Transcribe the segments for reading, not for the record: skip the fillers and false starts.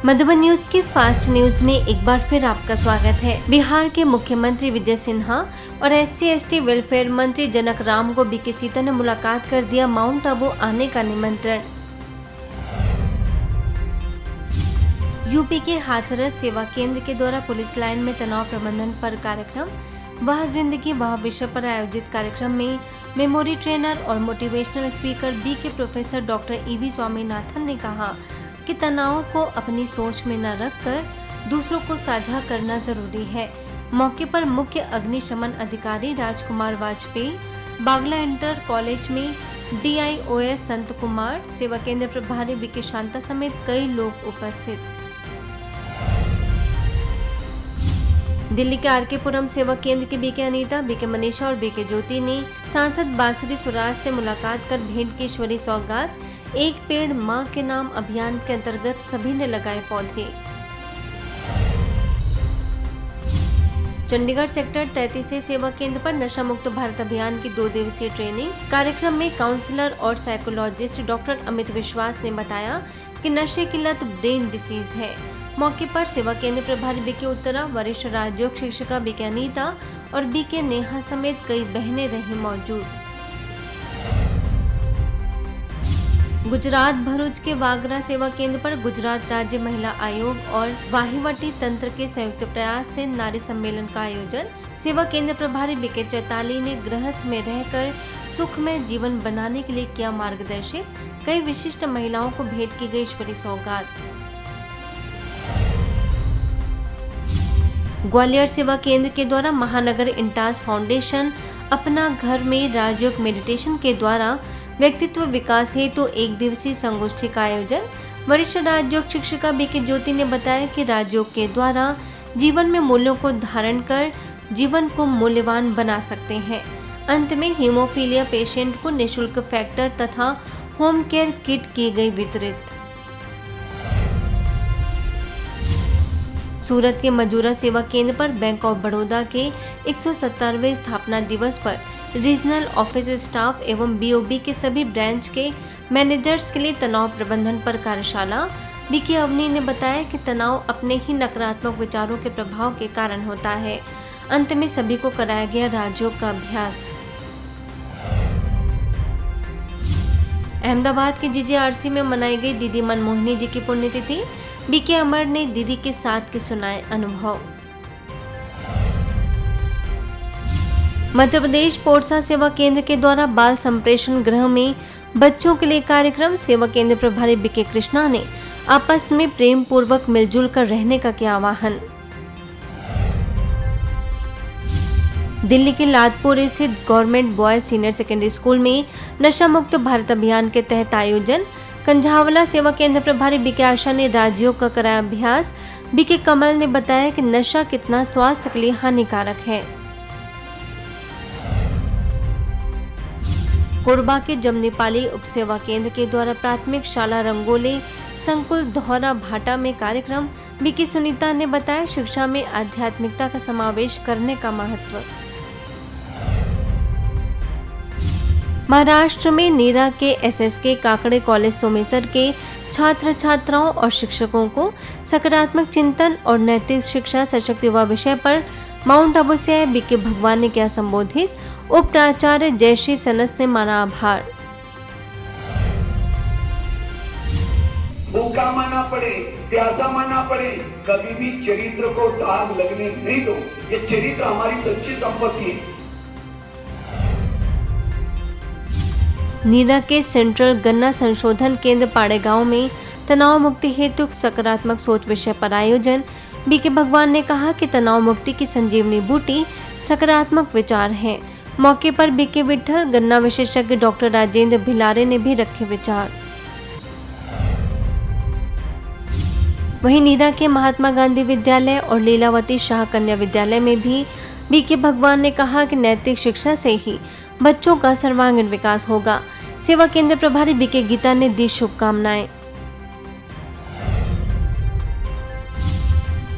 Madhuban news के fast news में एक बार फिर आपका स्वागत है। बिहार के मुख्यमंत्री विजय सिन्हा और SC/ST वेलफेयर मंत्री जनक राम को बीके सीता ने मुलाकात कर दिया माउंट आबू आने का निमंत्रण। यूपी के हाथरस सेवा केंद्र के द्वारा पुलिस लाइन में तनाव प्रबंधन पर कार्यक्रम वह जिंदगी वह विषय पर आयोजित कार्यक्रम में मेमोरी ट्रेनर और motivational speaker BK professor doctor EV Swaminathan ने कहा कि तनाव को अपनी सोच में न रखकर दूसरों को साझा करना जरूरी है। मौके पर मुख्य अग्निशमन अधिकारी राजकुमार वाजपेयी, बागला इंटर कॉलेज में DIOS संत कुमार, सेवा केंद्र प्रभारी बीके शांता समेत कई लोग उपस्थित। दिल्ली के RK पुरम सेवा केंद्र के बीके अनीता, बीके मनीषा और बीके ज्योति ने सांसद बांसुरी सुराज से मुलाकात कर भेंट की ईश्वरीय सौगात। एक पेड़ मां के नाम अभियान के अंतर्गत सभी ने लगाए पौधे। चंडीगढ़ सेक्टर 33 से सेवा केंद्र पर नशा मुक्त भारत अभियान की 2 दिवसीय ट्रेनिंग कार्यक्रम में काउंसलर और साइकोलॉजिस्ट डॉक्टर अमित विश्वास ने बताया कि नशे की लत ब्रेन डिसीज है। मौके पर सेवा केंद्र प्रभारी बीके उत्तरा, वरिष्ठ राजयोग शिक्षिका बीके अनीता और बीके नेहा समेत कई बहनें रही मौजूद। गुजरात भरूच के वागरा सेवा केंद्र पर गुजरात राज्य महिला आयोग और वाहिवटी तंत्र के संयुक्त प्रयास से नारी सम्मेलन का आयोजन। सेवा केंद्र प्रभारी बीके चैताली ने गृहस्थ में रहकर सुखमय जीवन बनाने के लिए किया मार्गदर्शित। कई विशिष्ट महिलाओं को भेंट की गई ईश्वरीय सौगात। ग्वालियर सेवा केंद्र के द्वारा महानगर इंटास फाउंडेशन अपना घर में राजयोग मेडिटेशन के द्वारा व्यक्तित्व विकास हेतु 1 दिवसीय संगोष्ठी का आयोजन। वरिष्ठ राजयोग शिक्षिका बीके ज्योति ने बताया कि राजयोग के द्वारा जीवन में मूल्यों को धारण कर जीवन को मूल्यवान बना सकते हैं। अंत में हीमोफीलिया पेशेंट को निःशुल्क फैक्टर तथा होम केयर किट की गई वितरित। सूरत के मजूरा सेवा केंद्र पर बैंक ऑफ बड़ौदा के 170वें स्थापना दिवस पर रीजनल ऑफिस स्टाफ एवं BOB के सभी ब्रांच के मैनेजर्स के लिए तनाव प्रबंधन पर कार्यशाला। बीके अवनी ने बताया कि तनाव अपने ही नकारात्मक विचारों के प्रभाव के कारण होता है। अंत में सभी को कराया गया राजयोग का अभ्यास। अहमदाबाद के GJRC में मनाई गई दीदी मनमोहिनी जी की पुण्यतिथि। बीके अमर ने दीदी के साथ के सुनाए अनुभव। मध्य प्रदेश पोरसा सेवा केंद्र के द्वारा बाल संप्रेषण गृह में बच्चों के लिए कार्यक्रम। सेवा केंद्र प्रभारी बीके कृष्णा ने आपस में प्रेम पूर्वक मिलजुल कर रहने का किया आह्वान। दिल्ली के लादपुर स्थित government boys senior secondary school में नशा मुक्त भारत अभियान के तहत आयोजन। कंझावला सेवा केंद्र प्रभारी बीके आशा ने राजयोग का कराया अभ्यास। बीके कमल ने बताया कि नशा कितना स्वास्थ्य के लिए हानिकारक है। कोरबा के जमनीपाली उप सेवा केंद्र के द्वारा प्राथमिक शाला रंगोली संकुल धौरा भाटा में कार्यक्रम। बीके सुनीता ने बताया शिक्षा में आध्यात्मिकता का समावेश करने का महत्व। महाराष्ट्र में नीरा के SSK काकड़े कॉलेज सोमेसर के छात्र छात्राओं और शिक्षकों को सकारात्मक चिंतन और नैतिक शिक्षा सशक्त युवा विषय पर माउंट आबू से आए बीके भगवान ने किया संबोधित। उप प्राचार्य जयश्री सनस ने माना आभार। भूखा माना पड़े, प्यासा माना पड़े, कभी भी चरित्र को दाग लगने नहीं दो। ये चरित्र हमारी सच्ची संपत्ति है। नीरा के सेंट्रल गन्ना संशोधन केंद्र पाड़ेगांव में तनाव मुक्ति हेतु सकारात्मक सोच विषय पर आयोजन। बीके भगवान ने कहा कि तनाव मुक्ति की संजीवनी बूटी सकारात्मक विचार है। मौके पर बीके विठल गन्ना विशेषज्ञ डॉक्टर राजेंद्र भिलारे ने भी रखे विचार। वहीं नीरा के महात्मा गांधी विद्यालय और लीलावती शाह कन्या विद्यालय में भी बीके भगवान ने कहा कि नैतिक शिक्षा से ही बच्चों का सर्वांगीण विकास होगा। सेवा केंद्र प्रभारी बीके गीता ने दी शुभकामनाएं।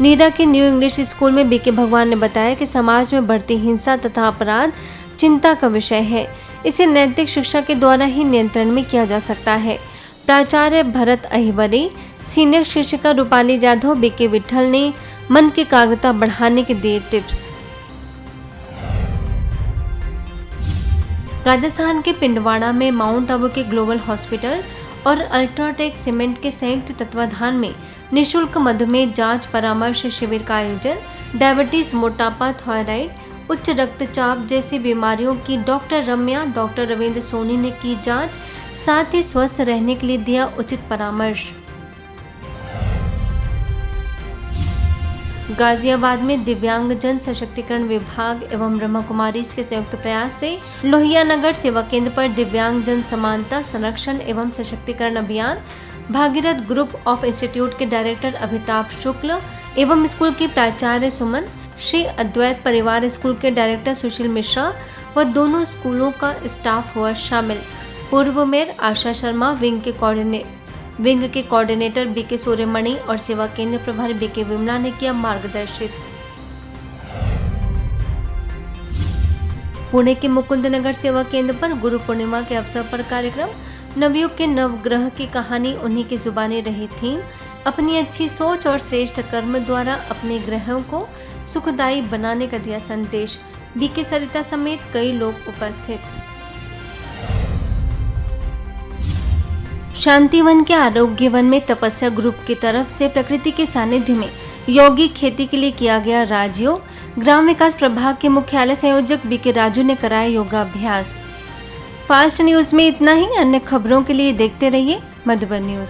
नीरा के न्यू इंग्लिश स्कूल में बीके भगवान ने बताया कि समाज में बढ़ती हिंसा तथा अपराध चिंता का विषय है। इसे नैतिक शिक्षा के द्वारा ही नियंत्रण में किया जा सकता है। प्राचार्य भरत अहिवरी, सीनियर शिक्षिका रूपाली जाधव बीके विठल ने मन की एकाग्रता बढ़ाने के दिए टिप्स। राजस्थान के पिंडवाड़ा में माउंट आबू के ग्लोबल हॉस्पिटल और अल्ट्राटेक सीमेंट के संयुक्त तत्वाधान में निशुल्क मधुमेह जांच परामर्श शिविर का आयोजन। डायबिटीज, मोटापा, थायराइड, उच्च रक्तचाप जैसी बीमारियों की डॉक्टर रम्या, डॉक्टर रविंद्र सोनी ने की जांच, साथ ही स्वस्थ रहने के लिए दिया उचित परामर्श। गाजियाबाद में दिव्यांग जन सशक्तिकरण विभाग एवं ब्रह्मा कुमारीज के संयुक्त प्रयास से लोहिया नगर सेवा केंद्र पर दिव्यांग जन समानता संरक्षण एवं सशक्तिकरण अभियान, भागीरथ ग्रुप ऑफ इंस्टीट्यूट के डायरेक्टर अभिताभ शुक्ल एवं स्कूल की प्राचार्य सुमन, श्री अद्वैत परिवार स्कूल के डायरेक्टर सुशील मिश्रा व दोनों स्कूलों का स्टाफ हुआ शामिल। पूर्व मेयर आशा शर्मा, विंग के कोऑर्डिनेटर बीके सूर्यमणि और सेवा केंद्र प्रभारी बीके विमला ने किया मार्गदर्शित। पुणे के मुकुंद नगर सेवा केंद्र पर गुरु पूर्णिमा के अवसर पर कार्यक्रम। नवयुग के नवग्रह की कहानी उन्हीं की जुबानी रही थी। अपनी अच्छी सोच और श्रेष्ठ कर्म द्वारा अपने ग्रहों को सुखदायी बनाने का दिया संदेश। बीके सरिता समेत कई लोग उपस्थित। शांतिवन के आरोग्य वन में तपस्या ग्रुप की तरफ से प्रकृति के सानिध्य में यौगिक खेती के लिए किया गया राजयोग। ग्राम विकास प्रभाग के मुख्यालय संयोजक बीके राजू ने कराया योगाभ्यास। फास्ट न्यूज में इतना ही। अन्य खबरों के लिए देखते रहिए मधुबन न्यूज।